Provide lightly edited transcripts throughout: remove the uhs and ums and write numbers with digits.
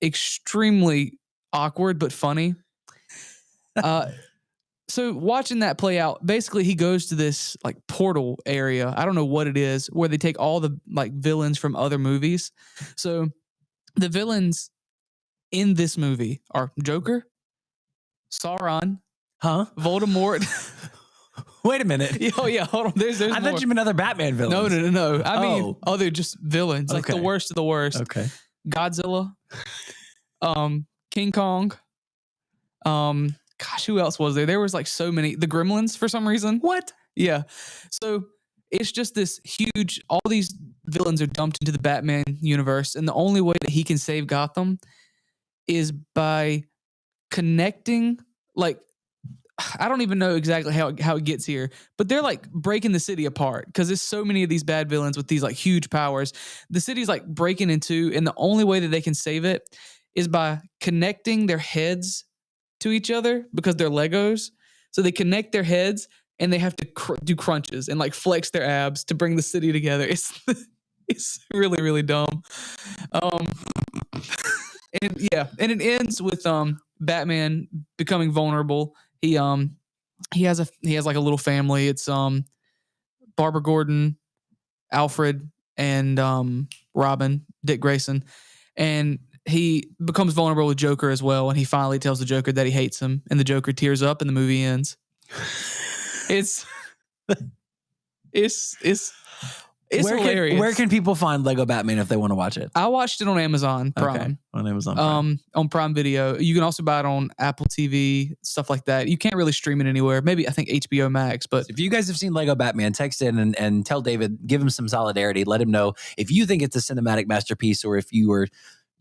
extremely awkward but funny. So watching that play out, basically he goes to this like portal area. I don't know what it is, where they take all the like villains from other movies. So the villains in this movie are Joker, Sauron, Voldemort. Wait a minute. Oh yeah, hold on. There's I thought you meant other Batman villains. No. I mean, they're just villains, like the worst of the worst. Okay. Godzilla, King Kong, gosh, who else was there? There was like so many. The Gremlins for some reason. What? Yeah. So it's just this huge, all these villains are dumped into the Batman universe. And the only way that he can save Gotham is by connecting, like, I don't even know exactly how it gets here, but they're like breaking the city apart because there's so many of these bad villains with these like huge powers. The city's like breaking in two. And the only way that they can save it is by connecting their heads to each other because they're Legos. So they connect their heads and they have to do crunches and like flex their abs to bring the city together. It's really, really dumb. And it ends with Batman becoming vulnerable. He has like a little family. It's Barbara Gordon, Alfred, and Robin, Dick Grayson. And he becomes vulnerable with Joker as well, and he finally tells the Joker that he hates him, and the Joker tears up, and the movie ends. It's hilarious. Where can people find Lego Batman if they want to watch it? I watched it on Amazon Prime. Okay. On Amazon Prime. On Prime Video. You can also buy it on Apple TV, stuff like that. You can't really stream it anywhere. Maybe I think HBO Max. But if you guys have seen Lego Batman, text in and tell David, give him some solidarity. Let him know if you think it's a cinematic masterpiece or if you were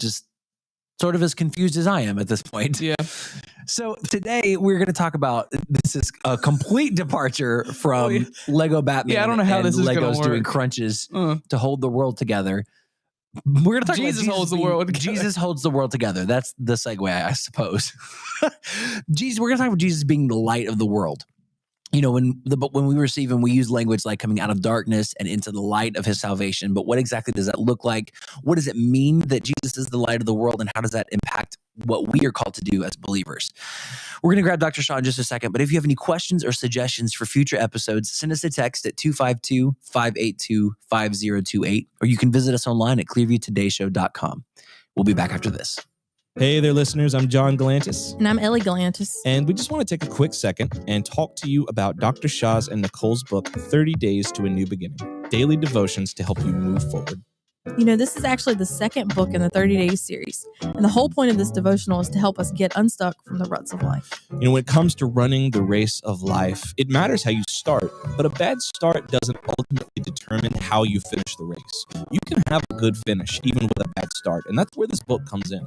just sort of as confused as I am at this point. Yeah. So today we're going to talk about, this is a complete departure from Lego Batman. Yeah, I don't know how this is going to work. Doing crunches to hold the world together. We're going to talk Jesus about holds the world together. Jesus holds the world together. That's the segue, I suppose. Jesus, we're going to talk about Jesus being the light of the world. You know, when we receive him, we use language like coming out of darkness and into the light of his salvation. But what exactly does that look like? What does it mean that Jesus is the light of the world? And how does that impact what we are called to do as believers? We're going to grab Dr. Shaw in just a second. But if you have any questions or suggestions for future episodes, send us a text at 252-582-5028. Or you can visit us online at clearviewtodayshow.com. We'll be back after this. Hey there, listeners. I'm John Galantis. And I'm Ellie Galantis. And we just want to take a quick second and talk to you about Dr. Shaw's and Nicole's book, 30 Days to a New Beginning, daily devotions to help you move forward. You know, this is actually the second book in the 30 Days series. And the whole point of this devotional is to help us get unstuck from the ruts of life. You know, when it comes to running the race of life, it matters how you start, but a bad start doesn't ultimately determine how you finish the race. You can have a good finish even with a bad start, and that's where this book comes in.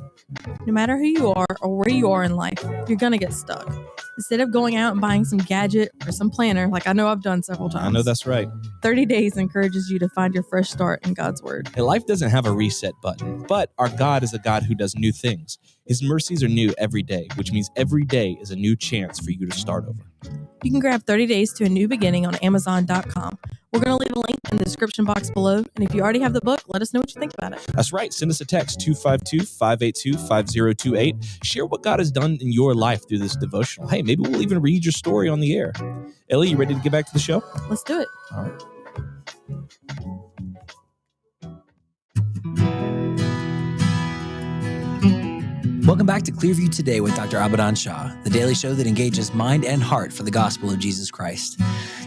No matter who you are or where you are in life, you're going to get stuck. Instead of going out and buying some gadget or some planner, like I know I've done several times. I know that's right. 30 Days encourages you to find your fresh start in God's Word. And life doesn't have a reset button, but our God is a God who does new things. His mercies are new every day, which means every day is a new chance for you to start over. You can grab 30 Days to a New Beginning on Amazon.com. We're going to leave a link in the description box below. And if you already have the book, let us know what you think about it. That's right. Send us a text, 252-582-5028. Share what God has done in your life through this devotional. Hey, maybe we'll even read your story on the air. Ellie, you ready to get back to the show? Let's do it. All right. Welcome back to Clearview Today with Dr. Abadan Shah, the daily show that engages mind and heart for the gospel of Jesus Christ.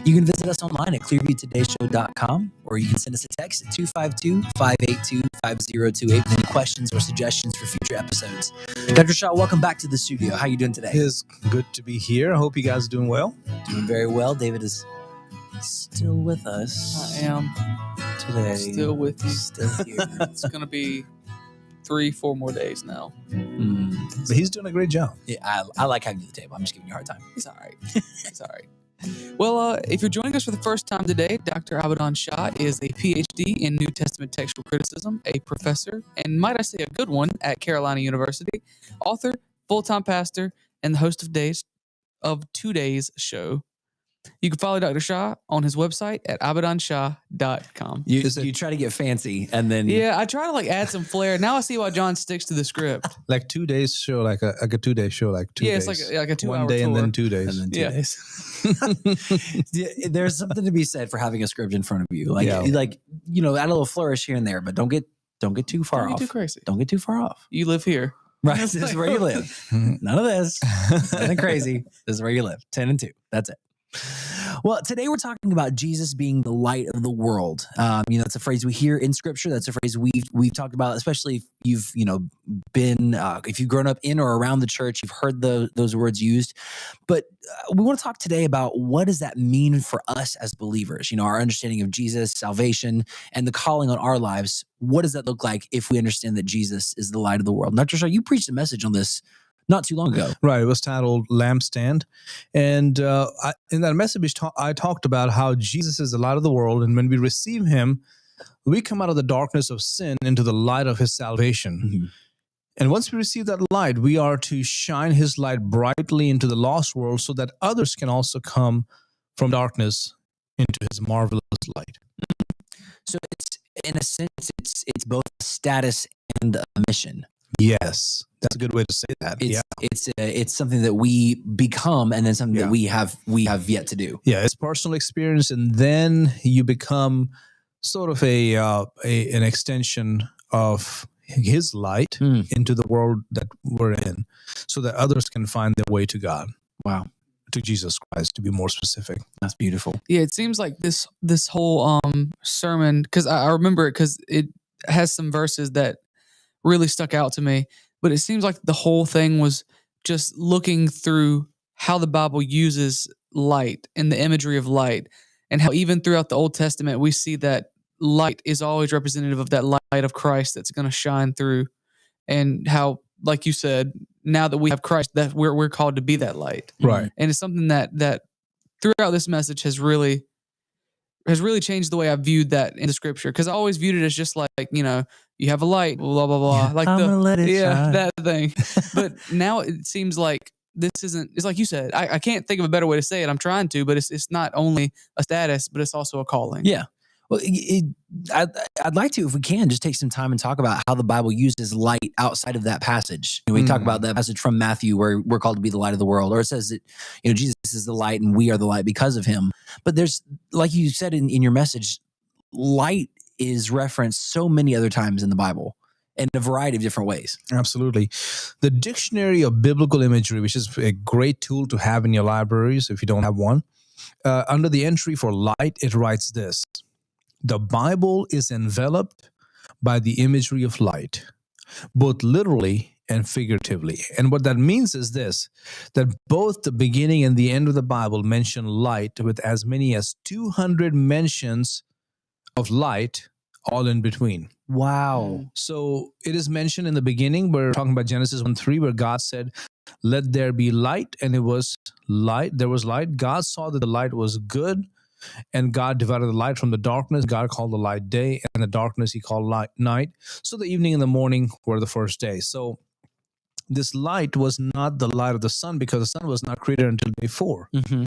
You can visit us online at clearviewtodayshow.com, or you can send us a text at 252-582-5028 with any questions or suggestions for future episodes. Dr. Shah, welcome back to the studio. How are you doing today? It's good to be here. I hope you guys are doing well. Doing very well. David is still with us. I am today. Still with you. Still here. It's going to be 3-4 more days now. But he's doing a great job. Yeah, I like having you at the table. I'm just giving you a hard time. It's all right. It's all right. Well, if you're joining us for the first time today, Dr. Abadan Shah is a PhD in New Testament textual criticism, a professor, and might I say a good one at Carolina University, author, full-time pastor, and the host of Today's show. You can follow Dr. Shah on his website at abadanshah.com. You try to get fancy and then Yeah, I try to like add some flair. Now I see why John sticks to the script. Like 2 days show, like a 2 day show, like 2 Yeah, days. it's like a 2 hour 1 day tour. and then 2 days. and then 2 Yeah. days. Yeah, there's something to be said for having a script in front of you. Like Yeah. like add a little flourish here and there, but don't get too far Don't off. get too crazy. Don't get too far off. You live here. Right. This is where you live. None of this. Nothing crazy. This is where you live. 10 and 2. That's it. Well, today we're talking about Jesus being the light of the world. It's a phrase we hear in Scripture. That's a phrase we've talked about, especially if you've been if you've grown up in or around the church. You've heard those words used. But we want to talk today about what does that mean for us as believers. Our understanding of Jesus, salvation, and the calling on our lives. What does that look like if we understand that Jesus is the light of the world? Dr. Shaw, you preached a message on this not too long ago. Right. It was titled Lampstand. And in that message, I talked about how Jesus is the light of the world. And when we receive him, we come out of the darkness of sin into the light of his salvation. Mm-hmm. And once we receive that light, we are to shine his light brightly into the lost world so that others can also come from darkness into his marvelous light. So it's, in a sense, it's both a status and a mission. Yes, that's a good way to say that. It's something that we become, and then something that we have yet to do. Yeah, it's personal experience, and then you become sort of an extension of his light into the world that we're in, so that others can find their way to God. Wow, to Jesus Christ, to be more specific. That's beautiful. Yeah, it seems like this whole sermon, because I remember it because it has some verses that really stuck out to me, but it seems like the whole thing was just looking through how the Bible uses light and the imagery of light, and how even throughout the Old Testament we see that light is always representative of that light of Christ that's going to shine through, and how, like you said, now that we have Christ, that we're called to be that light. Right. And it's something that throughout this message has really changed the way I viewed that in the Scripture, because I always viewed it as just like, you have a light, blah blah blah, Yeah, like I'm gonna let it shine. that thing. But now it seems like this isn't. It's like you said. I can't think of a better way to say it. I'm trying to, but it's not only a status, but it's also a calling. Yeah. Well, I'd like to, if we can, just take some time and talk about how the Bible uses light outside of that passage. We talk about that passage from Matthew where we're called to be the light of the world, or it says that Jesus is the light and we are the light because of him. But there's, like you said in your message, light is referenced so many other times in the Bible in a variety of different ways. Absolutely. The Dictionary of Biblical Imagery, which is a great tool to have in your libraries if you don't have one, under the entry for light, it writes this: the Bible is enveloped by the imagery of light, both literally and figuratively. And what that means is this, that both the beginning and the end of the Bible mention light with as many as 200 mentions of light all in between. Wow. So it is mentioned in the beginning, we're talking about Genesis 1:3, where God said, let there be light, and it was light. There was light. God saw that the light was good, and God divided the light from the darkness. God called the light day, and the darkness he called night. So the evening and the morning were the first day. So this light was not the light of the sun, because the sun was not created until day 4. Mm-hmm.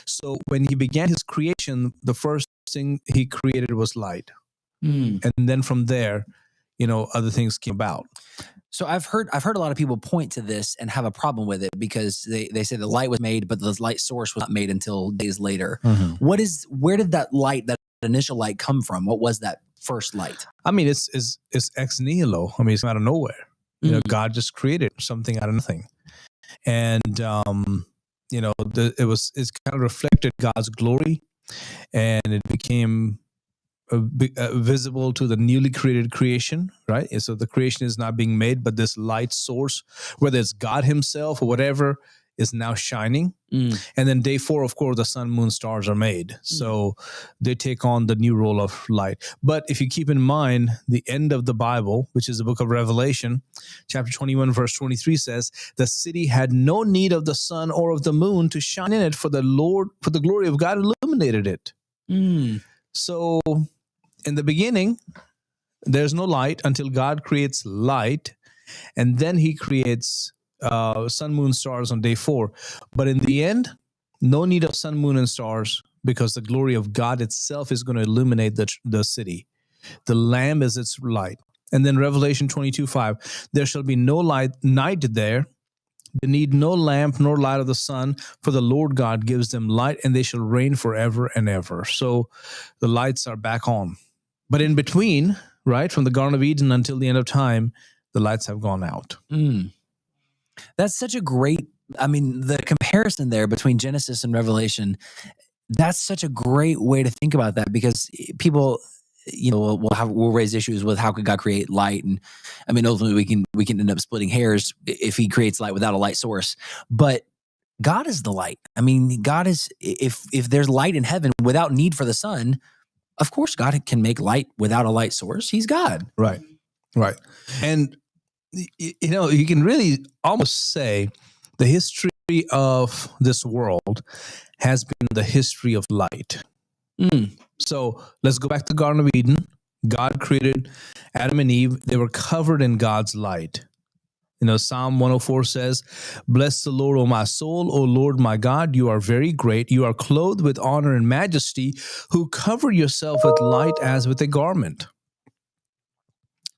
So when he began his creation, the first thing he created was light. Mm. And then from there, other things came about. So I've heard a lot of people point to this and have a problem with it, because they say the light was made, but the light source was not made until days later. Mm-hmm. Where did that light, that initial light, come from? What was that first light? I mean, it's ex nihilo. I mean, it's out of nowhere. God just created something out of nothing, and it's kind of reflected God's glory, and it became visible to the newly created creation, right? And so the creation is not being made, but this light source, whether it's God himself or whatever, is now shining. And then day 4, of course, the sun, moon, stars are made. So they take on the new role of light. But if you keep in mind, the end of the Bible, which is the book of Revelation, chapter 21, verse 23 says, the city had no need of the sun or of the moon to shine in it, for the glory of God illuminated it. So in the beginning, there's no light until God creates light, and then he creates sun, moon, stars on day 4. But in the end, No need of sun, moon, and stars, because the glory of God itself is going to illuminate the city. The Lamb is its light. And then Revelation 22:5, there shall be no night there. They need no lamp nor light of the sun, for the Lord God gives them light, and they shall reign forever and ever. So the lights are back on. But in between, right, from the Garden of Eden until the end of time, the lights have gone out. That's such a great, I mean, the comparison there between Genesis and Revelation, that's such a great way to think about that, because people, you know, will raise issues with how could God create light, and I mean, ultimately we can end up splitting hairs if He creates light without a light source. But God is the light. I mean, God is, if there's light in heaven without need for the sun, of course God can make light without a light source. He's God. Right. And you know, you can really almost say the history of this world has been the history of light. So let's go back to the Garden of Eden. God created Adam and Eve. They were covered in God's light. You know, Psalm 104 says, "Bless the Lord, O my soul, O Lord my God, you are very great. You are clothed with honor and majesty, who cover yourself with light as with a garment."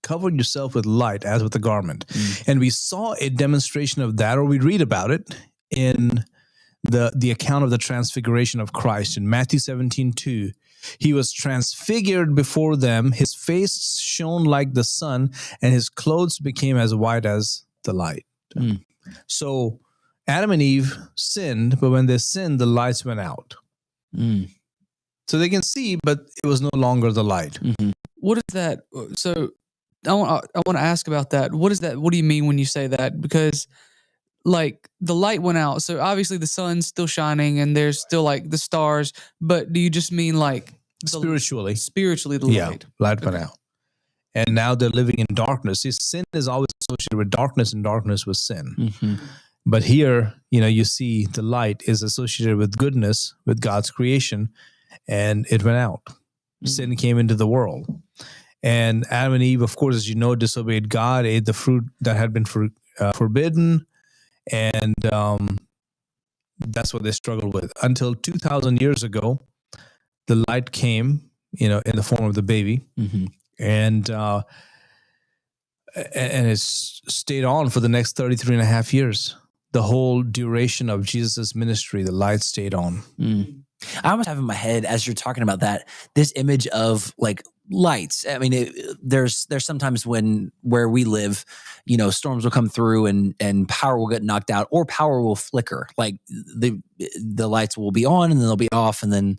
Cover yourself with light as with a garment. And we saw a demonstration of that, or we read about it in the account of the transfiguration of Christ in Matthew 17:2. He was transfigured before them. His face shone like the sun, and his clothes became as white as the light. So Adam and Eve sinned, but when they sinned, the lights went out. So they can see, but it was no longer the light. What is that? So I want to ask about that. What is that? What do you mean when you say that? Because like the light went out, so obviously the sun's still shining and there's still like the stars. But do you just mean like Spiritually, the light? Light went out, and now they're living in darkness. See, sin is always associated with darkness, and darkness with sin. But here, you know, you see the light is associated with goodness, with God's creation, and it went out. Sin came into the world. And Adam and Eve, of course, as you know, disobeyed God, ate the fruit that had been forbidden. And that's what they struggled with. Until 2,000 years ago, the light came, you know, in the form of the baby. And it's stayed on for the next 33 and a half years. The whole duration of Jesus' ministry, the light stayed on. I almost have in my head, as you're talking about that, this image of like lights. I mean, there's sometimes where we live, you know, storms will come through and power will get knocked out, or power will flicker. Like the lights will be on and then they'll be off, and then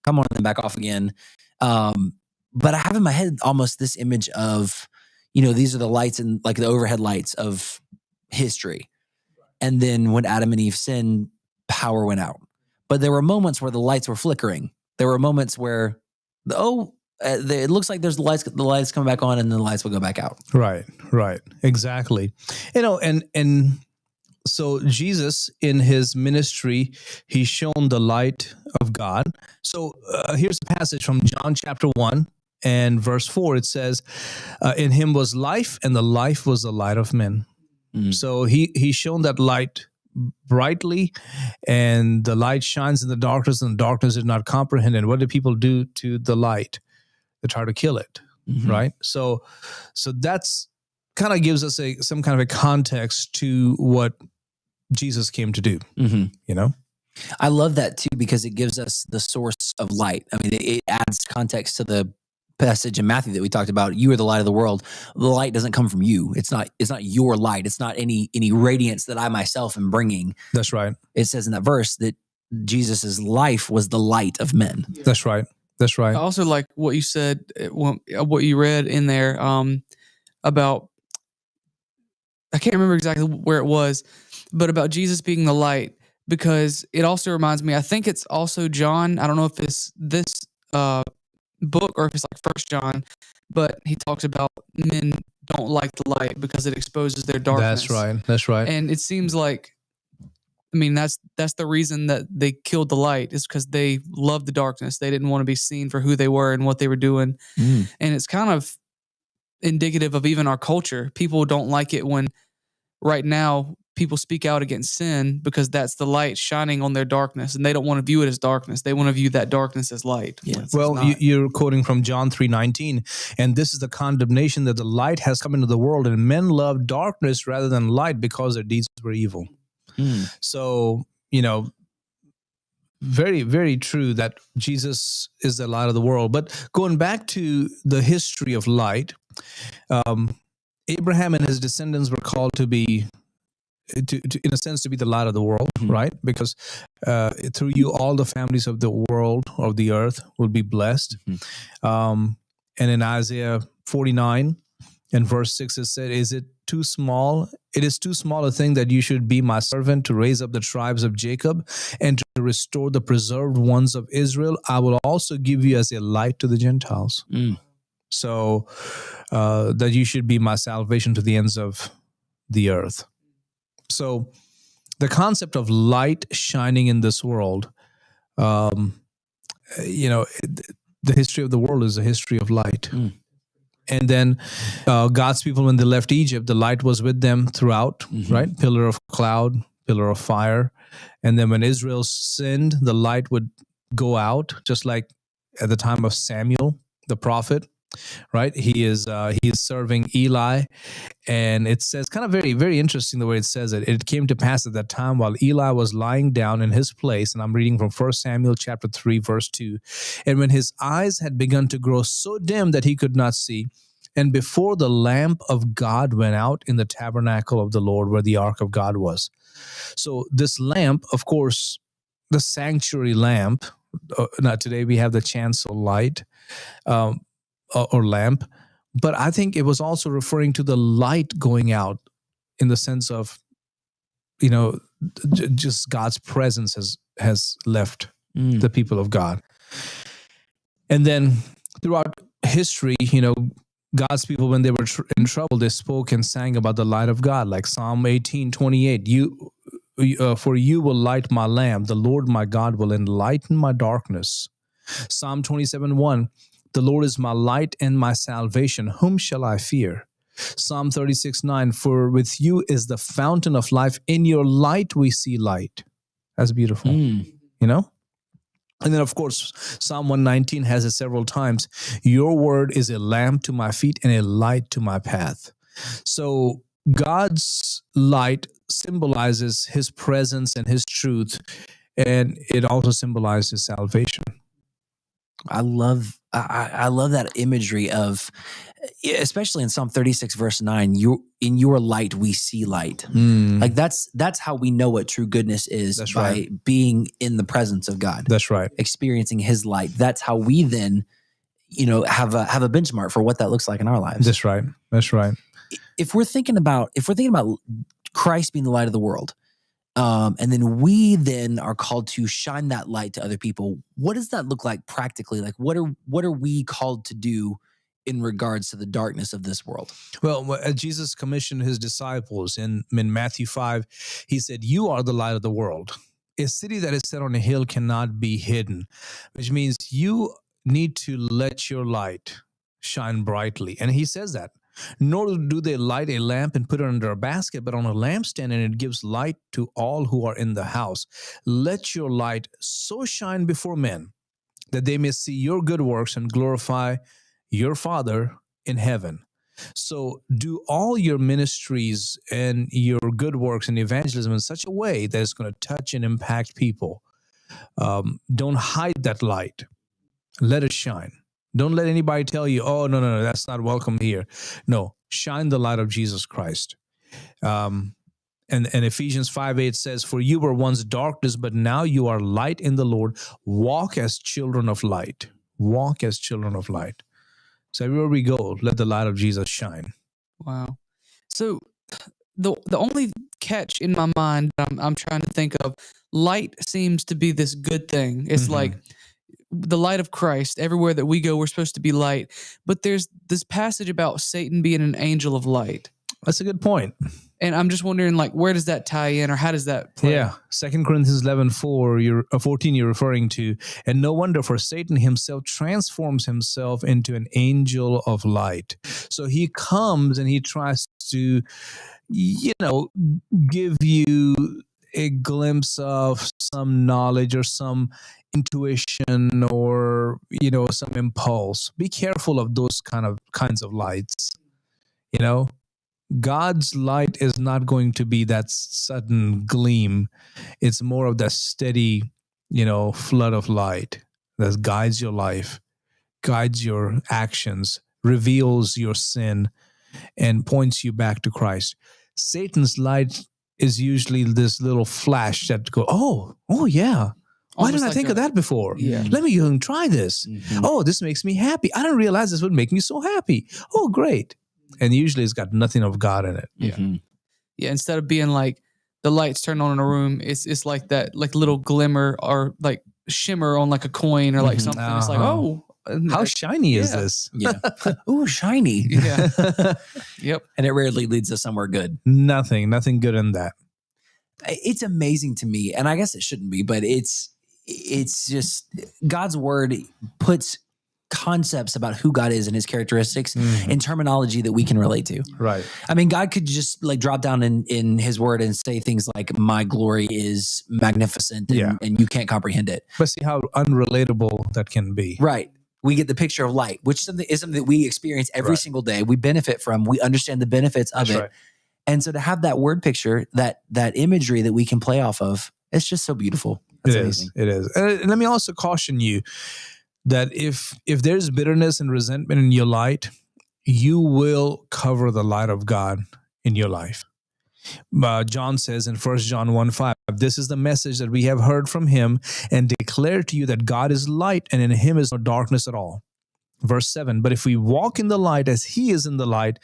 come on and then back off again. But I have in my head almost this image of, you know, these are the lights and like the overhead lights of history. And then when Adam and Eve sinned, power went out. But there were moments where the lights were flickering. There were moments where, it looks like there's the lights come back on, and then the lights will go back out. Right, exactly. You know, and so Jesus in his ministry, he's shown the light of God. So here's a passage from John chapter 1 and verse 4. It says, "In him was life, and the life was the light of men." So he's shown that light brightly, and the light shines in the darkness, and the darkness did not comprehend. And what did people do to the light? They try to kill it, right? So that's kind of gives us some kind of a context to what Jesus came to do. You know, I love that too, because it gives us the source of light. I mean, it adds context to the passage in Matthew that we talked about. You are the light of the world. The light doesn't come from you. It's not your light. It's not any radiance that I myself am bringing. That's right. It says in that verse that Jesus's life was the light of men. That's right. I also like what you said, what you read in there about, I can't remember exactly where it was, but about Jesus being the light, because it also reminds me, I think it's also John. I don't know if it's this book or if it's like First John, but he talks about men don't like the light because it exposes their darkness. That's right. And it seems like, I mean, that's the reason that they killed the light, is because they loved the darkness. They didn't want to be seen for who they were and what they were doing. And it's kind of indicative of even our culture. People don't like it when right now people speak out against sin because that's the light shining on their darkness, and they don't want to view it as darkness. They want to view that darkness as light. Yeah. when it's Well, not. you're quoting from John 3:19, and this is the condemnation that the light has come into the world, and men love darkness rather than light because their deeds were evil. So, very, very true that Jesus is the light of the world. But going back to the history of light, Abraham and his descendants were called to be, in a sense, to be the light of the world, right? Because through you, all the families of the world, of the earth, will be blessed. And in Isaiah 49 and verse 6, it said, "Is it too small? It is too small a thing that you should be my servant to raise up the tribes of Jacob and to restore the preserved ones of Israel. I will also give you as a light to the Gentiles." So that you should be my salvation to the ends of the earth. So the concept of light shining in this world, the history of the world is a history of light. And then God's people, when they left Egypt, the light was with them throughout, right? Pillar of cloud, pillar of fire. And then when Israel sinned, the light would go out, just like at the time of Samuel, the prophet, right? He is serving Eli. And it says, kind of very, very interesting the way it says it. It came to pass at that time while Eli was lying down in his place, and I'm reading from 1 Samuel chapter 3, verse 2. "And when his eyes had begun to grow so dim that he could not see, and before the lamp of God went out in the tabernacle of the Lord where the ark of God was." So this lamp, of course, the sanctuary lamp, now today we have the chancel light, or lamp, but I think it was also referring to the light going out in the sense of, just God's presence has left the people of God. And then throughout history, God's people, when they were in trouble, they spoke and sang about the light of God, like Psalm 18:28. For you will light my lamp, the Lord my God will enlighten my darkness. Psalm 27:1. The Lord is my light and my salvation. Whom shall I fear? Psalm 36:9. For with you is the fountain of life. In your light we see light. That's beautiful. And then, of course, Psalm 119 has it several times. Your word is a lamp to my feet and a light to my path. So God's light symbolizes his presence and his truth, and it also symbolizes salvation. I love that imagery of, especially in Psalm 36 verse 9, in your light we see light. Like that's how we know what true goodness is. That's by right. being in the presence of God. That's right. Experiencing his light. That's how we then, have a benchmark for what that looks like in our lives. That's right. That's right. If we're thinking about Christ being the light of the world, and then we then are called to shine that light to other people, what does that look like practically? Like what are we called to do in regards to the darkness of this world? Well, as Jesus commissioned his disciples in Matthew 5, he said, "You are the light of the world. A city that is set on a hill cannot be hidden," which means you need to let your light shine brightly. And he says that. Nor do they light a lamp and put it under a basket, but on a lampstand, and it gives light to all who are in the house. Let your light so shine before men that they may see your good works and glorify your Father in heaven. So do all your ministries and your good works and evangelism in such a way that it's going to touch and impact people. Don't hide that light. Let it shine. Don't let anybody tell you, "Oh, no, that's not welcome here." No, shine the light of Jesus Christ. And Ephesians 5:8 says, "For you were once darkness, but now you are light in the Lord. Walk as children of light." Walk as children of light. So everywhere we go, let the light of Jesus shine. Wow. So the only catch in my mind that I'm trying to think of, light seems to be this good thing. It's like the light of Christ. Everywhere that we go, we're supposed to be light. But there's this passage about Satan being an angel of light. That's a good point. And I'm just wondering, like, where does that tie in, or how does that play? Yeah, 2 Corinthians 11:14 you're referring to. And no wonder, for Satan himself transforms himself into an angel of light. So he comes and he tries to, give you a glimpse of some knowledge or some intuition or, some impulse. Be careful of those kinds of lights. God's light is not going to be that sudden gleam. It's more of that steady, flood of light that guides your life, guides your actions, reveals your sin, and points you back to Christ. Satan's light is usually this little flash that go, oh yeah. Why didn't I think of that before? Yeah. Let me go and try this. Mhm. Oh, this makes me happy. I didn't realize this would make me so happy. Oh, great. And usually it's got nothing of God in it. Yeah. Mhm. Yeah, instead of being like the lights turn on in a room, it's like that, like little glimmer or like shimmer on like a coin or like Mhm. something. It's like, Uh-huh. oh, and How I- shiny is Yeah. this? Yeah. Ooh, shiny. yeah, yep. And it rarely leads to somewhere good. Nothing good in that. It's amazing to me, and I guess it shouldn't be, but it's just God's word puts concepts about who God is and his characteristics in terminology that we can relate to. Right. I mean, God could just like drop down in his word and say things like, my glory is magnificent, and, Yeah. and you can't comprehend it. But see how unrelatable that can be. Right. We get the picture of light, which is something that we experience every Right. single day. We benefit from, we understand the benefits of That's it. right. And so to have that word picture, that imagery that we can play off of, it's just so beautiful. That's amazing. It is. And let me also caution you that if there's bitterness and resentment in your light, you will cover the light of God in your life. John says in 1 John 1:5, this is the message that we have heard from him and declare to you that God is light and in him is no darkness at all. Verse 7, but if we walk in the light as he is in the light,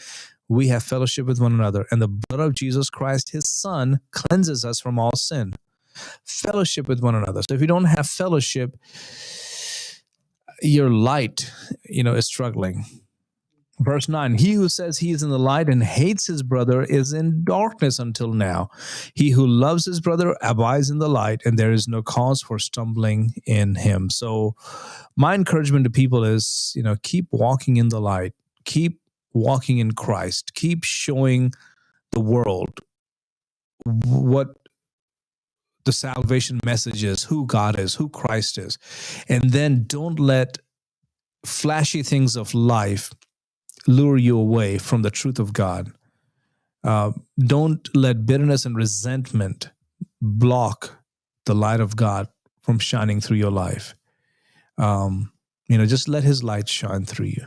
we have fellowship with one another, and the blood of Jesus Christ, his son, cleanses us from all sin. Fellowship with one another. So if you don't have fellowship, your light, is struggling. Verse 9, he who says he is in the light and hates his brother is in darkness until now. He who loves his brother abides in the light, and there is no cause for stumbling in him. So my encouragement to people is, keep walking in the light, keep walking in Christ, keep showing the world what the salvation message is, who God is, who Christ is. And then don't let flashy things of life lure you away from the truth of God. Don't let bitterness and resentment block the light of God from shining through your life. Just let his light shine through you.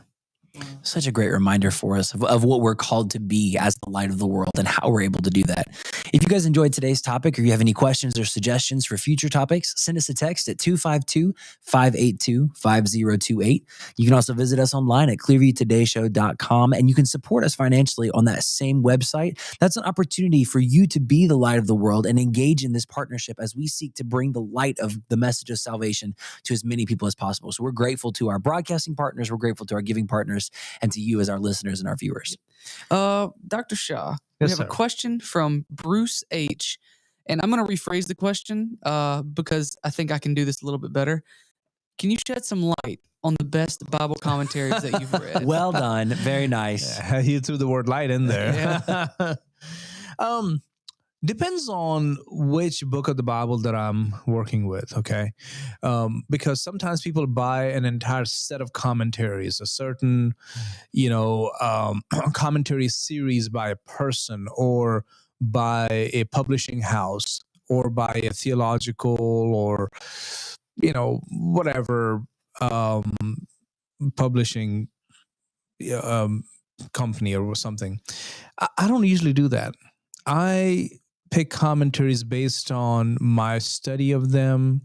Such a great reminder for us of what we're called to be as the light of the world and how we're able to do that. If you guys enjoyed today's topic or you have any questions or suggestions for future topics, send us a text at 252-582-5028. You can also visit us online at clearviewtodayshow.com, and you can support us financially on that same website. That's an opportunity for you to be the light of the world and engage in this partnership as we seek to bring the light of the message of salvation to as many people as possible. So we're grateful to our broadcasting partners, we're grateful to our giving partners, and to you as our listeners and our viewers. Dr. Shaw, we Yes, have sir. a question from Bruce H. And I'm going to rephrase the question because I think I can do this a little bit better. Can you shed some light on the best Bible commentaries that you've read? Well done. Very nice. Yeah, you threw the word light in there. Depends on which book of the Bible that I'm working with, okay? Because sometimes people buy an entire set of commentaries, a certain, commentary series by a person or by a publishing house or by a theological or, whatever publishing company or something. I don't usually do that. I pick commentaries based on my study of them.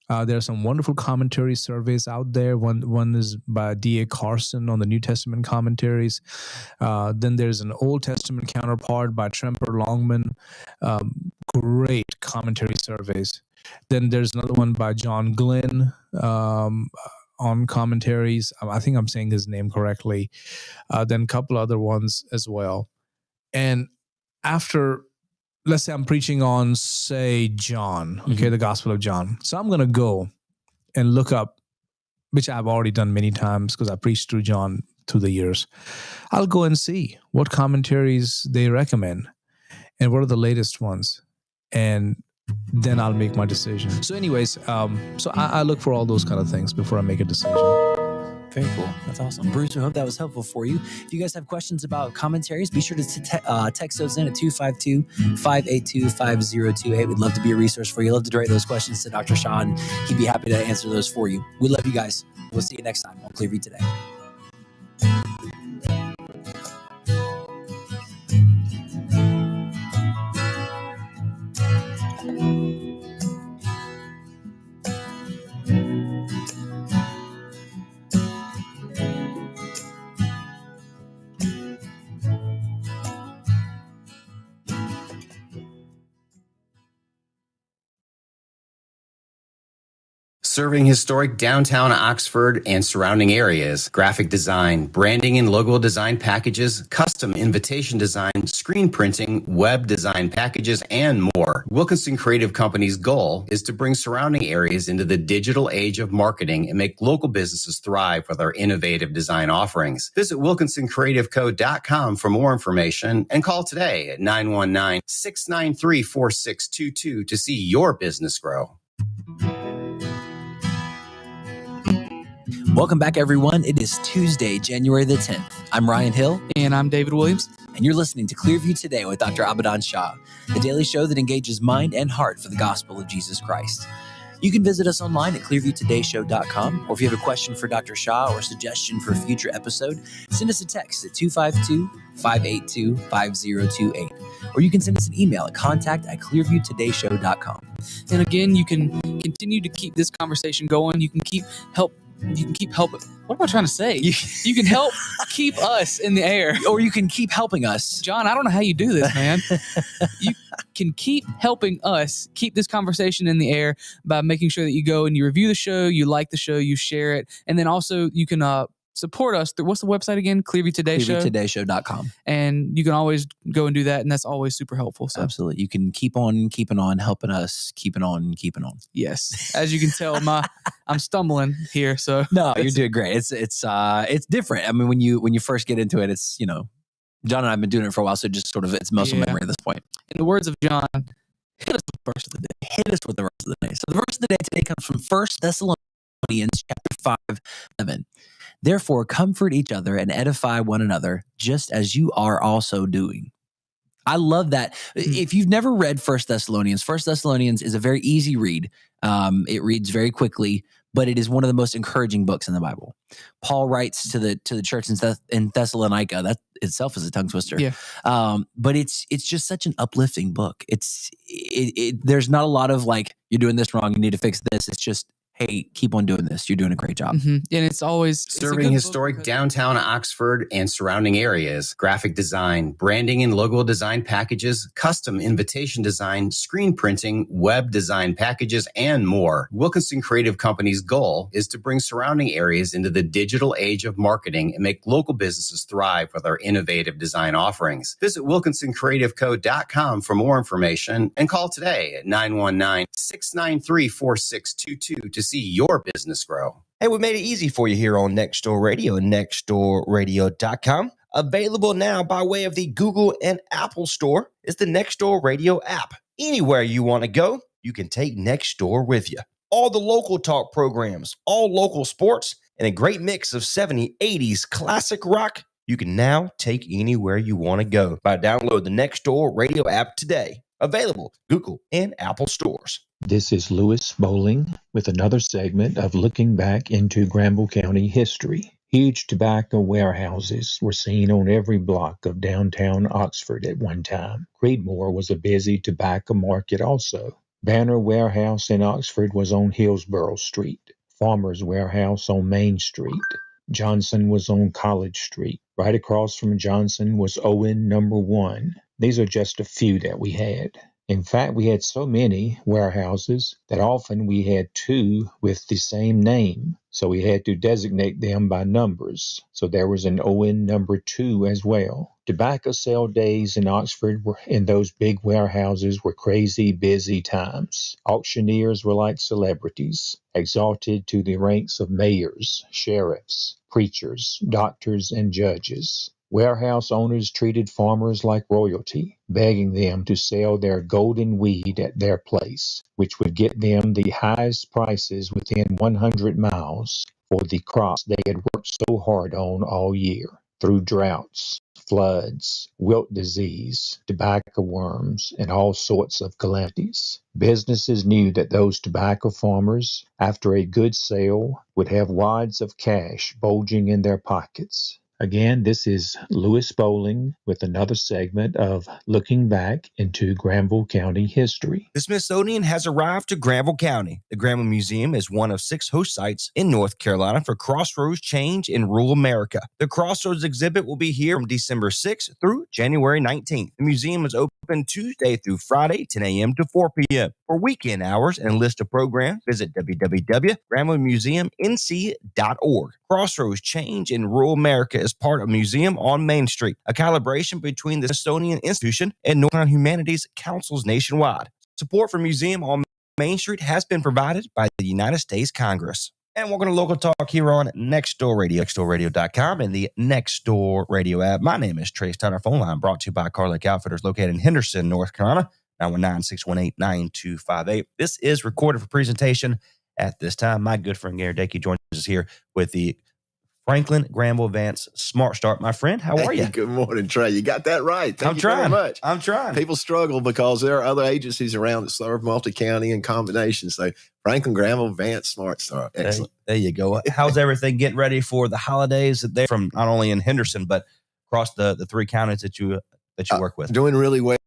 There are some wonderful commentary surveys out there. One is by D.A. Carson on the New Testament commentaries. Then there's an Old Testament counterpart by Tremper Longman. Great commentary surveys. Then there's another one by John Glenn on commentaries. I think I'm saying his name correctly. Then a couple other ones as well. And after, let's say I'm preaching on, say, John, okay, the Gospel of John. So I'm going to go and look up, which I've already done many times because I preached through John through the years. I'll go and see what commentaries they recommend and what are the latest ones. And then I'll make my decision. So anyways, I look for all those kind of things before I make a decision. Very cool. That's awesome. Bruce, we hope that was helpful for you. If you guys have questions about commentaries, be sure to text those in at 252-582-5028. We'd love to be a resource for you. Love to direct those questions to Dr. Shaw, and he'd be happy to answer those for you. We love you guys. We'll see you next time on Clearview Today. Serving historic downtown Oxford and surrounding areas, graphic design, branding and logo design packages, custom invitation design, screen printing, web design packages, and more. Wilkinson Creative Company's goal is to bring surrounding areas into the digital age of marketing and make local businesses thrive with our innovative design offerings. Visit wilkinsoncreativeco.com for more information and call today at 919-693-4622 to see your business grow. Welcome back, everyone. It is Tuesday, January the 10th. I'm Ryan Hill. And I'm David Williams. And you're listening to Clearview Today with Dr. Abadan Shah, the daily show that engages mind and heart for the gospel of Jesus Christ. You can visit us online at clearviewtodayshow.com, or if you have a question for Dr. Shah or a suggestion for a future episode, send us a text at 252-582-5028. Or you can send us an email at contact@clearviewtodayshow.com. And again, you can continue to keep this conversation going. You can keep helping. What am I trying to say? You can help keep us in the air. Or you can keep helping us. John, I don't know how you do this, man. You can keep helping us keep this conversation in the air by making sure that you go and you review the show, you like the show, you share it. And then also you can support us through, what's the website again? Clearview Today Show? clearviewtodayshow.com. And you can always go and do that, and that's always super helpful. So. Absolutely. You can keep on keeping on, helping us, keeping on. Yes. As you can tell, I'm stumbling here. So no, you're doing great. It's different. I mean, when you first get into it, it's, John and I have been doing it for a while, so just sort of it's muscle memory at this point. In the words of John, hit us with the verse of the day. Hit us with the verse of the day. So the verse of the day today comes from 1 Thessalonians chapter 5:11. Therefore, comfort each other and edify one another, just as you are also doing. I love that. If you've never read 1 Thessalonians is a very easy read. It reads very quickly, but it is one of the most encouraging books in the Bible. Paul writes to the church in Thessalonica. That itself is a tongue twister. Yeah. But it's just such an uplifting book. There's not a lot of like, you're doing this wrong, you need to fix this. It's just, hey, keep on doing this. You're doing a great job. Mm-hmm. And it's always serving historic downtown Oxford and surrounding areas, graphic design, branding and logo design packages, custom invitation design, screen printing, web design packages, and more. Wilkinson Creative Company's goal is to bring surrounding areas into the digital age of marketing and make local businesses thrive with our innovative design offerings. Visit wilkinsoncreativeco.com for more information and call today at 919-693-4622 to see your business grow. Hey, we made it easy for you here on Nextdoor Radio and nextdoorradio.com. Available now by way of the Google and Apple Store is the Nextdoor Radio app. Anywhere you want to go, you can take Nextdoor with you. All the local talk programs, all local sports, and a great mix of 70s, 80s classic rock, you can now take anywhere you want to go by download the Nextdoor Radio app today. Available Google and Apple stores. This is Lewis Bowling with another segment of Looking Back into Granville County History. Huge tobacco warehouses were seen on every block of downtown Oxford at one time. Creedmoor was a busy tobacco market also. Banner Warehouse in Oxford was on Hillsborough Street. Farmer's Warehouse on Main Street. Johnson was on College Street. Right across from Johnson was Owen number 1. These are just a few that we had. In fact, we had so many warehouses that often we had two with the same name. so he had to designate them by numbers. So there was an ON number 2 as well. Tobacco sale days in Oxford were in those big warehouses were crazy busy times. Auctioneers were like celebrities, exalted to the ranks of mayors, sheriffs, preachers, doctors, and judges. Warehouse owners treated farmers like royalty, begging them to sell their golden weed at their place, which would get them the highest prices within 100 miles for the crops they had worked so hard on all year. Through droughts, floods, wilt disease, tobacco worms, and all sorts of calamities. Businesses knew that those tobacco farmers, after a good sale, would have wads of cash bulging in their pockets. Again, this is Louis Bowling with another segment of Looking Back into Granville County History. The Smithsonian has arrived to Granville County. The Granville Museum is one of 6 host sites in North Carolina for Crossroads Change in Rural America. The Crossroads exhibit will be here from December 6th through January 19th. The museum is open Tuesday through Friday, 10 a.m. to 4 p.m. For weekend hours and a list of programs, visit www.granvillemuseumnc.org. Crossroads Change in Rural America is part of Museum on Main Street, a collaboration between the Smithsonian Institution and North Carolina Humanities Councils nationwide. Support for Museum on Main Street has been provided by the United States Congress. And welcome to Local Talk here on Next Door Radio, nextdoorradio.com, and the Next Door Radio app. My name is Trace Tyler. Phone line brought to you by Car Lake Outfitters, located in Henderson, North Carolina, 919-618-9258. This is recorded for presentation at this time. My good friend Gary Dakey joins us here with the Franklin Granville Vance Smart Start. My friend, how are you? Good morning, Trey. You got that right. Thank I'm you trying. very much. I'm trying. People struggle because there are other agencies around that serve multi-county and combinations. So Franklin Granville Vance Smart Start. Excellent. There you go. How's everything getting ready for the holidays? They're from not only in Henderson, but across the 3 counties that you work with. Doing really well.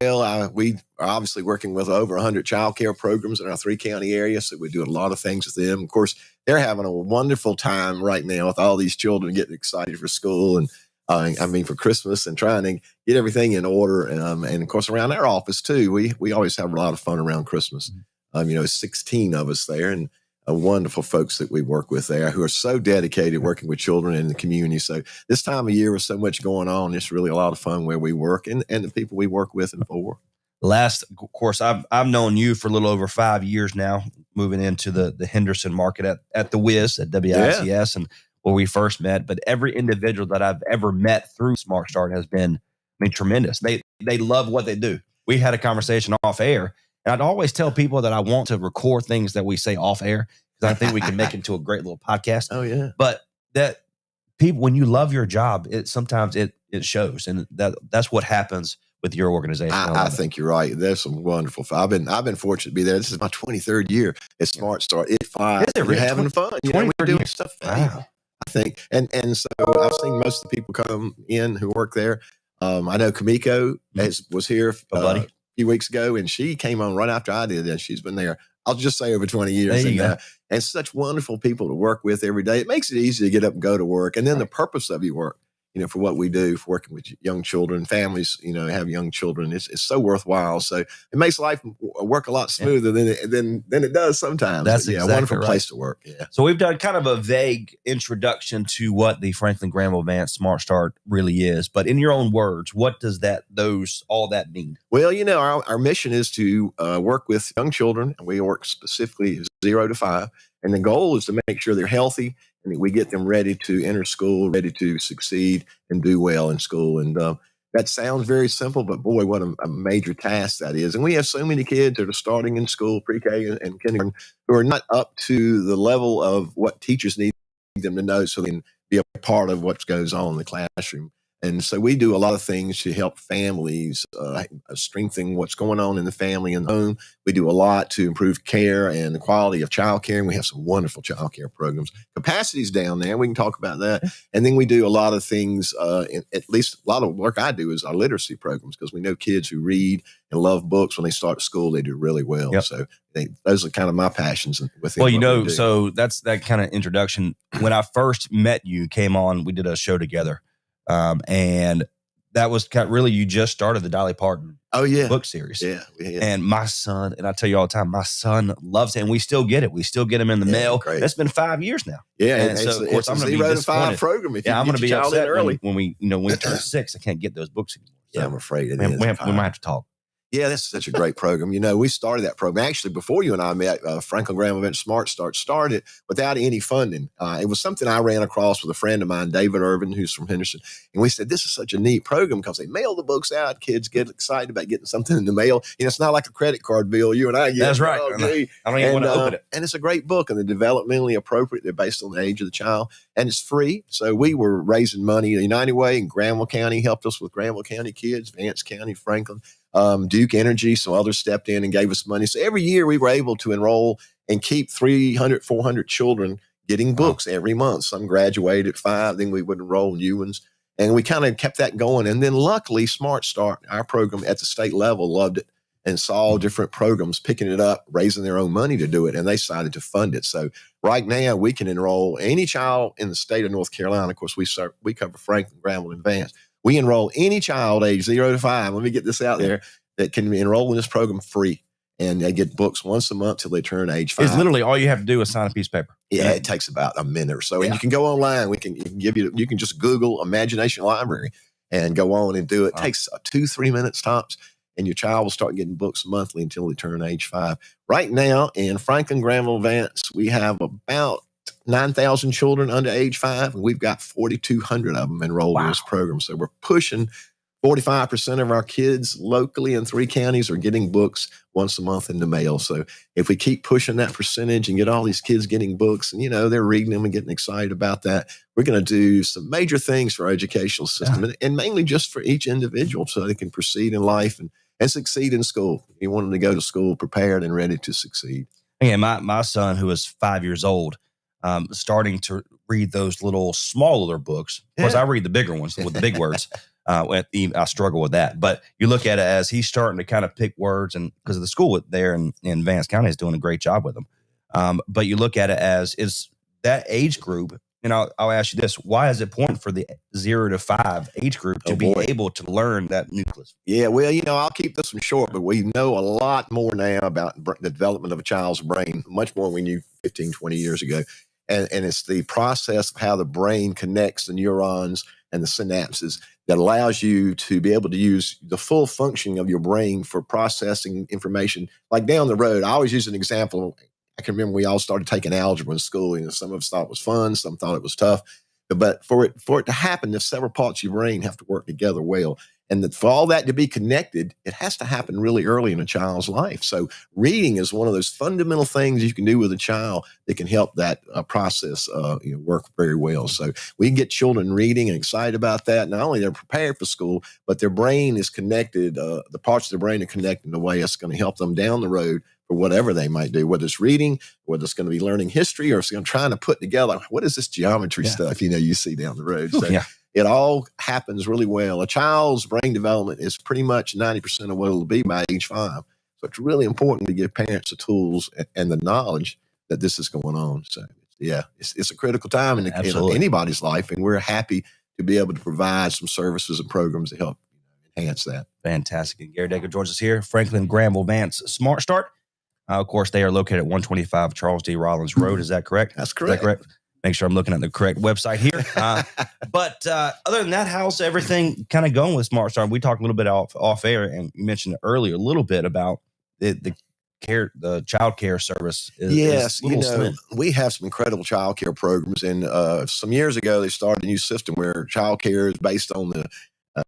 We are obviously working with over 100 child care programs in our 3 county area, so we do a lot of things with them. Of course, they're having a wonderful time right now with all these children getting excited for school and for Christmas and trying to get everything in order. And of course, around our office too, we always have a lot of fun around Christmas. 16 of us there, and wonderful folks that we work with there who are so dedicated working with children in the community. So this time of year with so much going on, it's really a lot of fun where we work and the people we work with and for. Of course, I've known you for a little over 5 years now, moving into the Henderson market at the Wiz at WICS and where we first met. But every individual that I've ever met through Smart Start has been, tremendous. They love what they do. We had a conversation off air, and I'd always tell people that I want to record things that we say off air because I think we can make it into a great little podcast. Oh yeah. But that people, when you love your job, sometimes it shows, and that's what happens with your organization. I think you're right. There's some wonderful. I've been fortunate to be there. This is my 23rd year at Smart Start. It flies. We're having fun. We're doing stuff. Wow. I think, and so I've seen most of the people come in who work there. I know Kamiko was here a few weeks ago, and she came on right after I did, and she's been there. I'll just say over 20 years. And such wonderful people to work with every day. It makes it easy to get up and go to work. And then the purpose of your work, for what we do, for working with young children, families, have young children, it's so worthwhile. So it makes life work a lot smoother than it does sometimes. That's a wonderful right. place to work. Yeah. So we've done kind of a vague introduction to what the Franklin Granville Vance Smart Start really is. But in your own words, what does all that mean? Well, our mission is to work with young children, and we work specifically 0 to 5. And the goal is to make sure they're healthy and that we get them ready to enter school, ready to succeed and do well in school. And that sounds very simple, but boy, what a major task that is. And we have so many kids that are starting in school, pre-K and kindergarten, who are not up to the level of what teachers need them to know so they can be a part of what goes on in the classroom. And so we do a lot of things to help families strengthen what's going on in the family and the home. We do a lot to improve care and the quality of child care. And we have some wonderful child care programs. Capacity's down there. We can talk about that. And then we do a lot of things, at least a lot of work I do is our literacy programs, because we know kids who read and love books when they start school, they do really well. Yep. So those are kind of my passions within. Well, so that's that kind of introduction. When I first met you, came on, we did a show together. And that was really, you just started the Dolly Parton Oh yeah, book series. yeah, yeah. And my son, and I tell you all the time, my son loves it, and we still get it. We still get them in the Yeah, mail. great. It's been 5 years now. Yeah, And it's, so, of course, it's I'm a gonna be 0 to 5 disappointed. program. If Yeah, you I'm get going to your be child in upset early. when we turn 6. I can't get those books anymore. So Yeah, I'm afraid it we, is. we might have to talk. Yeah, that's such a great program. We started that program actually before you and I met. Franklin Graham Event Smart Start started without any funding. It was something I ran across with a friend of mine, David Irvin, who's from Henderson, and we said this is such a neat program because they mail the books out. Kids get excited about getting something in the mail. It's not like a credit card bill you and I get. That's right. Oh, I don't even want to open it. And it's a great book, and they're developmentally appropriate. They're based on the age of the child, and it's free. So we were raising money. United Way in Granville County helped us with Granville County kids, Vance County, Franklin. Duke Energy, some others stepped in and gave us money. So every year we were able to enroll and keep 300, 400 children getting books every month. Some graduated at 5, then we would enroll new ones. And we kind of kept that going. And then luckily, Smart Start, our program at the state level, loved it and saw different programs picking it up, raising their own money to do it. And they decided to fund it. So right now we can enroll any child in the state of North Carolina. Of course, we cover Franklin, Granville, and Vance. We enroll any child age 0 to 5. Let me get this out there that can enroll in this program free. And they get books once a month till they turn age 5. It's literally all you have to do is sign a piece of paper. Yeah, it takes about a minute or so. Yeah. And you can go online. You can just Google Imagination Library and go on and do it. It takes 2-3 minutes tops. And your child will start getting books monthly until they turn age 5. Right now in Franklin, Granville, Vance, we have about 9,000 children under age 5, and we've got 4,200 of them enrolled in this program. So we're pushing 45% of our kids locally in 3 counties are getting books once a month in the mail. So if we keep pushing that percentage and get all these kids getting books and, they're reading them and getting excited about that, we're going to do some major things for our educational system and mainly just for each individual so they can proceed in life and succeed in school. You want them to go to school prepared and ready to succeed. Again, my son, who is 5 years old, starting to read those little smaller books. Of course, I read the bigger ones with the big words. I struggle with that. But you look at it as he's starting to kind of pick words, and because of the school there in Vance County is doing a great job with them. But you look at it as is that age group. And I'll ask you this: why is it important for the 0 to 5 age group to be able to learn that nucleus? Yeah, well, I'll keep this one short, but we know a lot more now about the development of a child's brain, much more than we knew 15, 20 years ago. And it's the process of how the brain connects the neurons and the synapses that allows you to be able to use the full functioning of your brain for processing information. Like down the road, I always use an example. I can remember we all started taking algebra in school. Some of us thought it was fun, some thought it was tough. But for it to happen, the several parts of your brain have to work together well. And for all that to be connected, it has to happen really early in a child's life. So reading is one of those fundamental things you can do with a child that can help that process work very well. So we can get children reading and excited about that. Not only they're prepared for school, but their brain is connected. The parts of their brain are connected in a way that's going to help them down the road for whatever they might do, whether it's reading, whether it's going to be learning history, or it's going to trying to put together, what is this geometry stuff, you see down the road. So it all happens really well. A child's brain development is pretty much 90% of what it'll be by age 5. So it's really important to give parents the tools and the knowledge that this is going on. So yeah, it's a critical time in anybody's life, and we're happy to be able to provide some services and programs to help enhance that. Fantastic. And Gary Dago joins us here, Franklin, Granville, Vance, Smart Start. Of course, they are located at 125 Charles D. Rollins Road. Is that correct? That's correct. Is that correct? Make sure I'm looking at the correct website here. But other than that, how's everything kind of going with Smart Start? We talked a little bit off air, and you mentioned earlier a little bit about the child care service. Yes, we have some incredible child care programs, and some years ago they started a new system where child care is based on the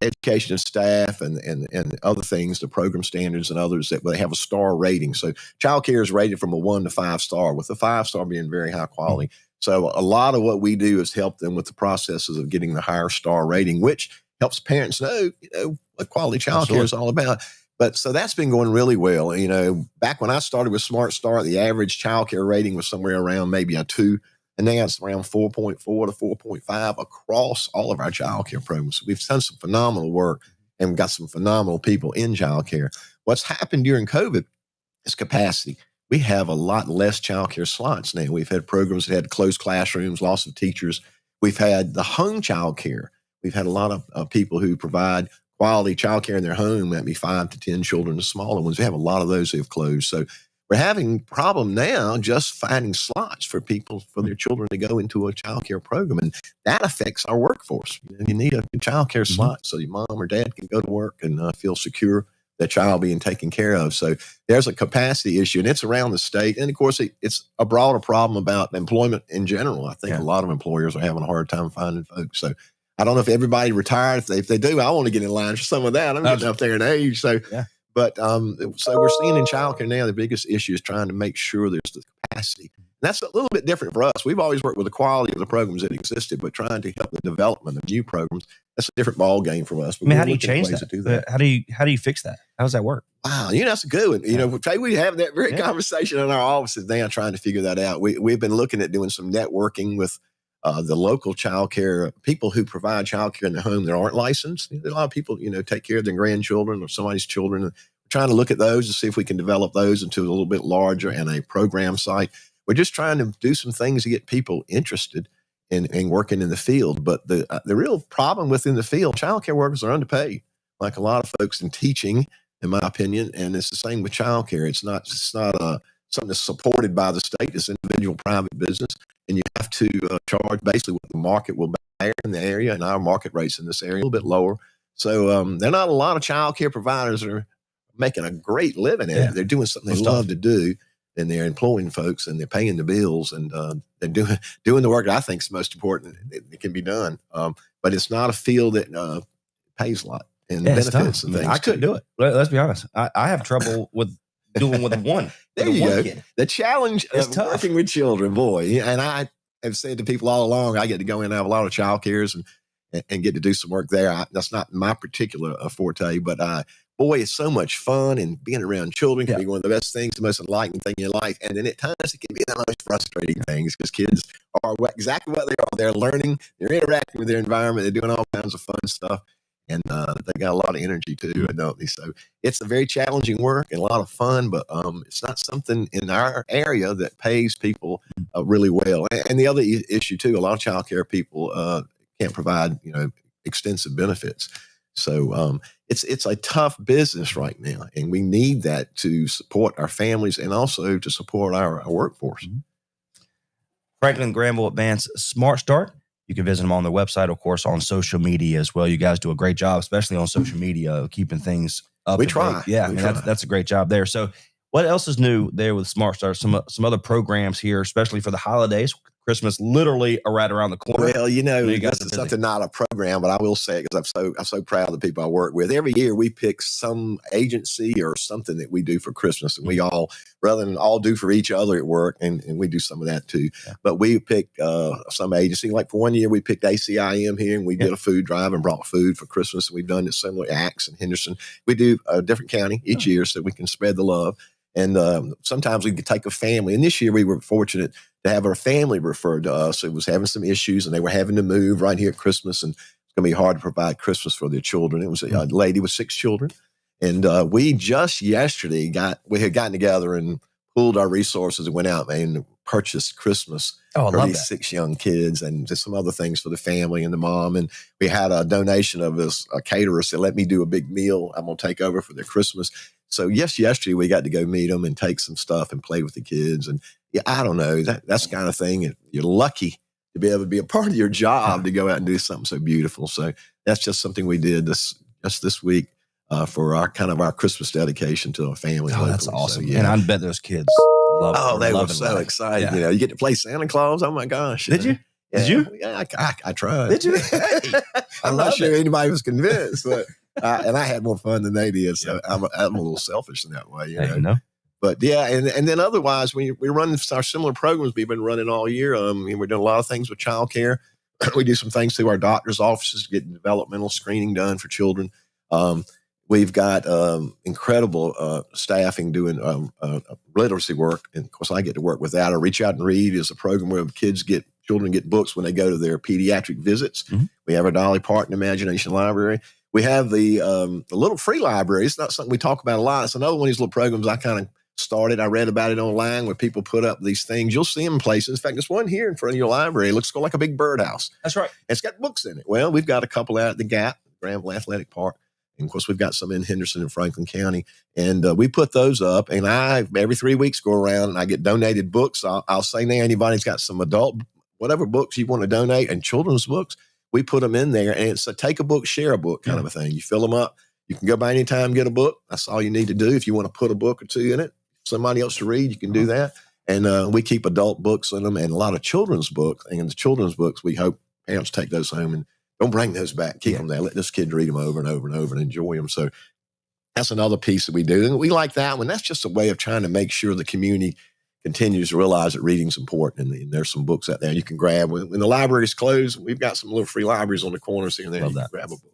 education of staff and other things, the program standards and others, that they have a star rating. So child care is rated from a 1 to 5 star, with the 5 star being very high quality. So a lot of what we do is help them with the processes of getting the higher star rating, which helps parents know, what quality child care is all about. But so that's been going really well. Back when I started with Smart Start, the average child care rating was somewhere around maybe a 2. And now it's around 4.4 to 4.5 across all of our child care programs. We've done some phenomenal work, and we've got some phenomenal people in child care. What's happened during COVID is capacity. We have a lot less child care slots now. We've had programs that had closed classrooms, loss of teachers. We've had the home child care, we've had a lot of people who provide quality childcare in their home. That be 5 to 10 children, the smaller ones. We have a lot of those who have closed. So we're having problem now just finding slots for people, for their children to go into a childcare program. And that affects our workforce. You need a childcare slot so your mom or dad can go to work and feel secure that child being taken care of. So there's a capacity issue, and it's around the state. And of course, it's a broader problem about employment in general. I think a lot of employers are having a hard time finding folks. So I don't know if everybody retired. If they do, I want to get in line for some of that. I'm getting up there in age. So, but so we're seeing in childcare now, the biggest issue is trying to make sure there's the capacity. And that's a little bit different for us. We've always worked with the quality of the programs that existed, but trying to help the development of new programs, that's a different ball game for us. I mean, how do you change that? How do you fix that? How does that work? Wow, that's a good one. We have that very conversation in our offices now, trying to figure that out. We've been looking at doing some networking with the local childcare people who provide childcare in the home that aren't licensed. A lot of people, take care of their grandchildren or somebody's children. We're trying to look at those to see if we can develop those into a little bit larger and a program site. We're just trying to do some things to get people interested in working in the field. But the real problem within the field, childcare workers are underpaid, like a lot of folks in teaching, in my opinion. And it's the same with childcare. It's not something that's supported by the state. It's individual private business. And you have to charge basically what the market will bear in the area, and our market rates in this area are a little bit lower. So there are not a lot of child care providers that are making a great living at it. They're doing something they love to do, and they're employing folks, and they're paying the bills, and they're doing the work that I think is most important that can be done. But it's not a field that pays a lot and benefits and things. I couldn't do it. Let's be honest. I have trouble with doing with one. There you go. Kid. The challenge of working with children, boy. And I have said to people all along, I get to go in and have a lot of child cares and get to do some work there. That's not my particular forte, but boy, it's so much fun, and being around children can be one of the best things, the most enlightening thing in your life. And then at times it can be the most frustrating things, because kids are exactly what they are. They're learning, they're interacting with their environment, they're doing all kinds of fun stuff. And they got a lot of energy too, don't they? So it's a very challenging work and a lot of fun, but it's not something in our area that pays people really well. And the other issue too, a lot of child care people can't provide, extensive benefits. So it's a tough business right now, and we need that to support our families and also to support our workforce. Franklin Granville Advanced Smart Start. You can visit them on their website, of course, on social media as well. You guys do a great job, especially on social media, keeping things up. We try. Yeah, that's a great job there. So what else is new there with Smart Start? Some other programs here, especially for the holidays. Christmas literally right around the corner. Well, this is something, not a program, but I will say it because I'm so proud of the people I work with. Every year we pick some agency or something that we do for Christmas, and we all, rather than all do for each other at work, and we do some of that too. Yeah. But we pick some agency. Like for one year, we picked ACIM here, and we did a food drive and brought food for Christmas. We've done it similar to Axe and Henderson. We do a different county each year so we can spread the love. And sometimes we could take a family. And this year we were fortunate to have our family referred to us. It was having some issues, and they were having to move right here at Christmas, and it's going to be hard to provide Christmas for their children. It was a lady with 6 children. And we just yesterday had gotten together and pooled our resources and went out and purchased Christmas for these 6 young kids, and just some other things for the family and the mom. And we had a donation of a caterer said, let me do a big meal. I'm going to take over for their Christmas. So yesterday we got to go meet them and take some stuff and play with the kids. And I don't know, that's the kind of thing. You're lucky to be able to be a part of your job to go out and do something so beautiful. So that's just something we did this week for our Christmas dedication to our family. Oh, that's awesome. So, and I bet those kids love it. Oh, they were so excited. Yeah. You get to play Santa Claus. Oh my gosh. Did you? Yeah. Did you? Yeah, I tried. Did you? I'm not sure anybody was convinced, but and I had more fun than they did. So I'm a little selfish in that way, you know. But yeah, and then otherwise, we're running our similar programs we've been running all year. We're doing a lot of things with childcare. We do some things through our doctor's offices to get developmental screening done for children. We've got incredible staffing doing literacy work. And of course, I get to work with that. Reach Out and Read is a program where children get books when they go to their pediatric visits. Mm-hmm. We have our Dolly Parton Imagination Library. We have the little free library. It's not something we talk about a lot. It's another one of these little programs I kind of started. I read about it online where people put up these things. You'll see them in places. In fact, there's one here in front of your library. It looks like a big birdhouse. That's right. It's got books in it. Well, we've got a couple out at the Gap, Granville Athletic Park. And of course, we've got some in Henderson and Franklin County. And we put those up. And I, every 3 weeks, go around and I get donated books. I'll say now, anybody's got some adult, whatever books you want to donate, and children's books, we put them in there. And it's a take a book, share a book kind of a thing. You fill them up. You can go by anytime, get a book. That's all you need to do. If you want to put a book or two in it, somebody else to read, you can do that. And we keep adult books in them and a lot of children's books. And the children's books, we hope parents take those home and don't bring those back. Keep them there. Let this kid read them over and over and over and enjoy them. So that's another piece that we do. And we like that one. That's just a way of trying to make sure the community continues to realize that reading's important. And there's some books out there you can grab. When the library's closed, we've got some little free libraries on the corners here and there. Love You that. can grab a book.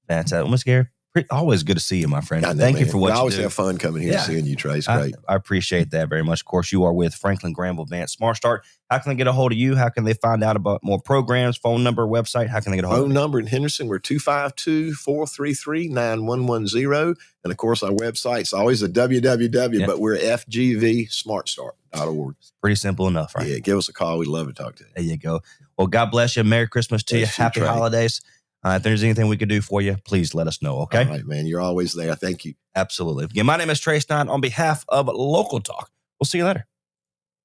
Fantastic. Well, Mr. Gary, always good to see you, my friend. I know, Thank you man. for what I you always do. have fun coming here and seeing you, Trey. It's great. I appreciate that very much. Of course, you are with Franklin Granville Advanced Smart Start. How can they get a hold of you? How can they find out about more programs, phone number, website? How can they get a hold of Phone you? number in Henderson, we're 252-433-9110. And of course, our website's always a www, but we're fgvsmartstart.org. Pretty simple enough, right? Yeah, give us a call. We'd love to talk to you. There you go. Well, God bless you. Merry Christmas to you. Bless you, Happy Trey. holidays. If there's anything we could do for you, please let us know, okay? All right, man. You're always there. Thank you. Absolutely. Again, my name is Trey Stein on behalf of Local Talk. We'll see you later.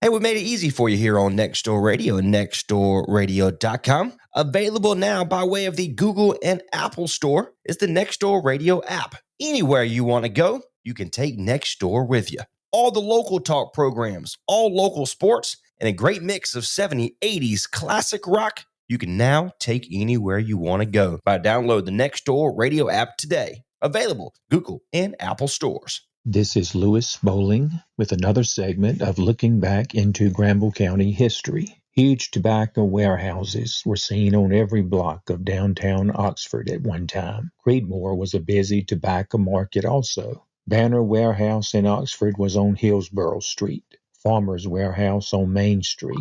Hey, we made it easy for you here on Nextdoor Radio and nextdoorradio.com. Available now by way of the Google and Apple Store is the Nextdoor Radio app. Anywhere you want to go, you can take Nextdoor with you. All the local talk programs, all local sports, and a great mix of 70s, 80s classic rock you can now take anywhere you want to go by download the Nextdoor Radio app today. Available Google and Apple stores. This is Lewis Bowling with another segment of Looking Back into Granville County History. Huge tobacco warehouses were seen on every block of downtown Oxford at one time. Creedmoor was a busy tobacco market also. Banner Warehouse in Oxford was on Hillsborough Street. Farmer's Warehouse on Main Street.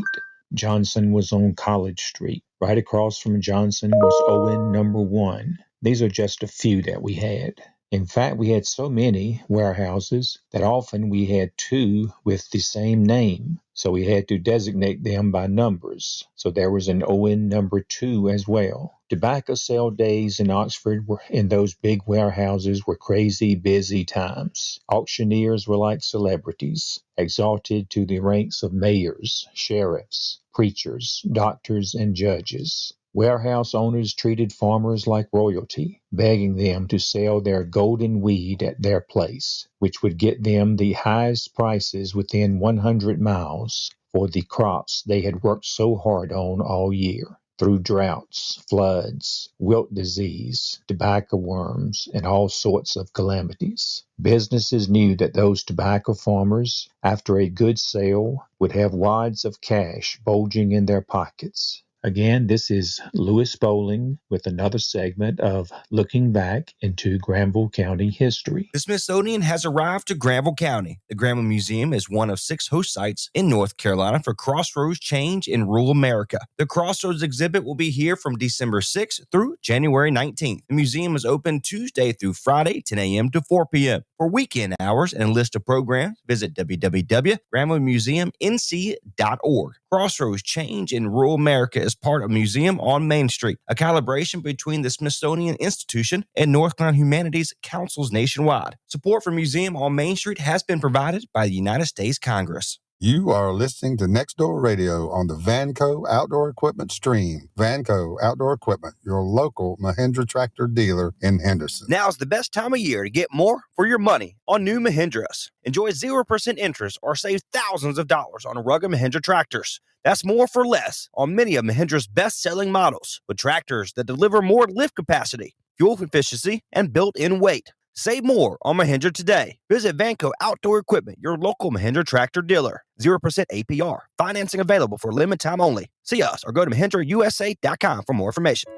Johnson was on College Street. Right across from Johnson was Owen Number 1. These are just a few that we had. In fact, we had so many warehouses that often we had two with the same name, so we had to designate them by numbers. So there was an Owen Number 2 as well. Tobacco sale days in Oxford were in those big warehouses were crazy busy times. Auctioneers were like celebrities, exalted to the ranks of mayors, sheriffs, preachers, doctors, and judges. Warehouse owners treated farmers like royalty, begging them to sell their golden weed at their place, which would get them the highest prices within 100 miles for the crops they had worked so hard on all year. Through droughts, floods, wilt disease, tobacco worms, and all sorts of calamities. Businesses knew that those tobacco farmers, after a good sale, would have wads of cash bulging in their pockets. Again, this is Lewis Bowling with another segment of Looking Back into Granville County History. The Smithsonian has arrived to Granville County. The Granville Museum is one of 6 host sites in North Carolina for Crossroads Change in Rural America. The Crossroads exhibit will be here from December 6th through January 19th. The museum is open Tuesday through Friday, 10 a.m. to 4 p.m. For weekend hours and a list of programs, visit www.granvillemuseumnc.org. Crossroads Change in Rural America is part of Museum on Main Street, a collaboration between the Smithsonian Institution and North Carolina Humanities Councils nationwide. Support for Museum on Main Street has been provided by the United States Congress. You are listening to Nextdoor Radio on the Vanco Outdoor Equipment stream. Vanco Outdoor Equipment, your local Mahindra tractor dealer in Henderson. Now's the best time of year to get more for your money on new Mahindras. Enjoy 0% interest or save thousands of dollars on rugged Mahindra tractors. That's more for less on many of Mahindra's best-selling models, with tractors that deliver more lift capacity, fuel efficiency, and built-in weight. Save more on Mahindra today. Visit Vanco Outdoor Equipment, your local Mahindra tractor dealer. 0% APR. Financing available for limited time only. See us or go to MahindraUSA.com for more information.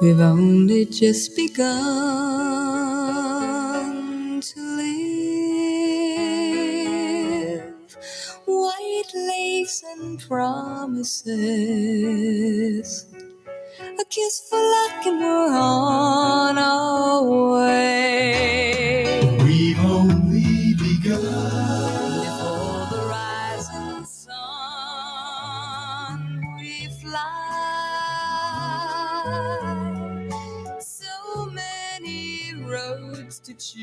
We've only just begun to live. White lace and promises. A kiss for luck and we're on our way. We've only begun. Before the rising sun, we fly. So many roads to choose.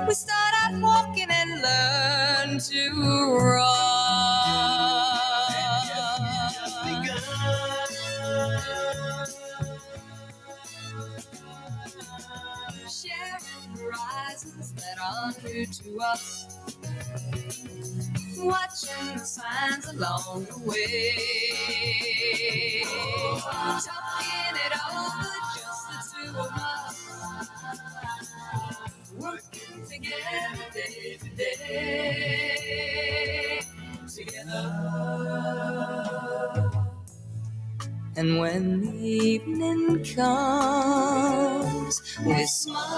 We start out walking and learn to run. Sharing horizons that are new to us, watching the signs along the way, talking it over, just the two of us, working together day to day, together. And when the evening comes, we smile.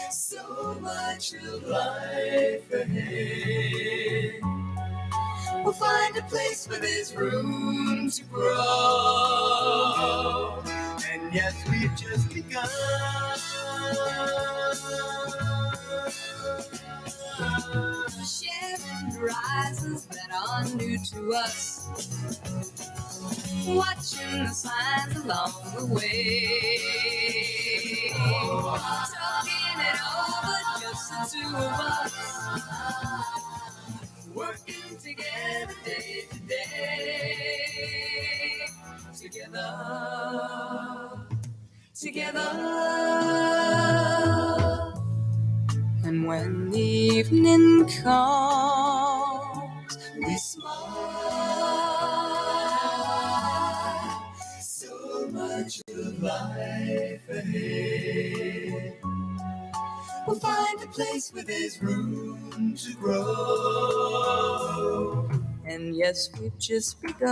So much of life ahead. We'll find a place where there's room to grow. And yes, we've just begun. Sharing horizons that are new to us, watching the signs along the way, talking it over, just the two of us, working together day to day, together, together. And when the evening comes, we smile. So much of life ahead. We'll find a place where there's room to grow. And yes, we've just begun.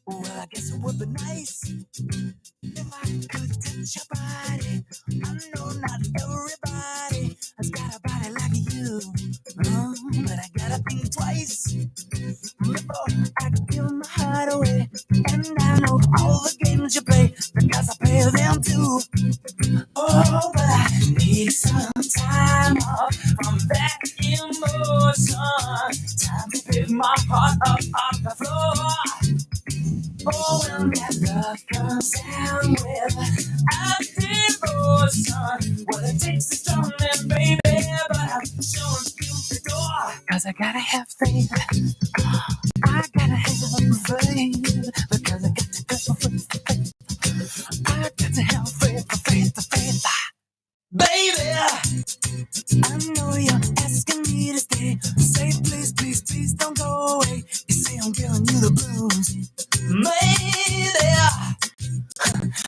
Well, I guess it would be nice if I could touch your body. I know not everybody has got a body like you, but I gotta think twice before I give my heart away. And I know all the games you play because I play them too. Oh, but I need some time off from that emotion. Time to pick my heart up off the floor. Oh, when that love comes down with a devotion, well, it takes a strong man, baby, but I'm showing you the door. Cause I gotta have faith. I gotta have faith. Because I got to go for faith. I got to have faith, faith, faith. Baby, I know you're asking me to stay. Say please, please, please don't go away. You say I'm giving you the blues. Maybe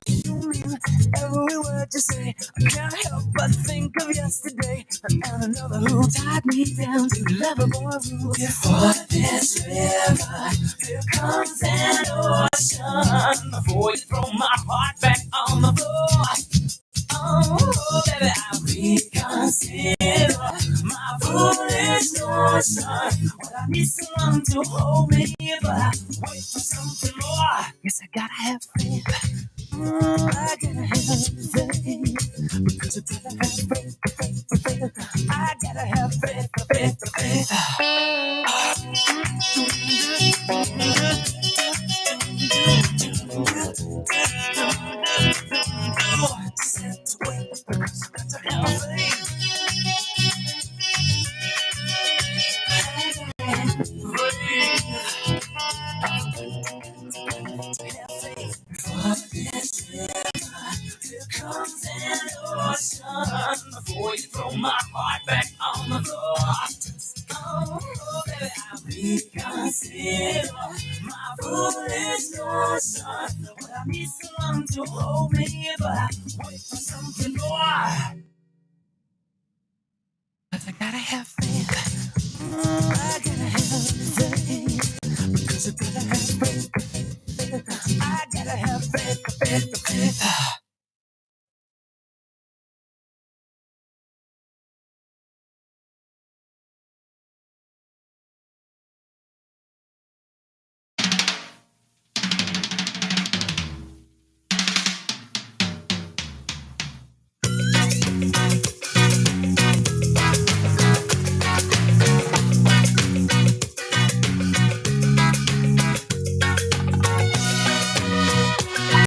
you mean every word you say. I can't help but think of yesterday and another who tied me down to lovable rules. Before this river, there comes an ocean. Before you throw my heart back on the floor. Oh, baby, I reconsider. my foolish notion. Well, I need someone to hold me, but I wait for something more. Yes, I gotta have faith. I gotta have faith. Because you gotta have faith. I gotta have faith. Just have to wait because you got to have faith. Here comes an ocean before you throw my heart back on the floor. Oh, baby, I reconsider my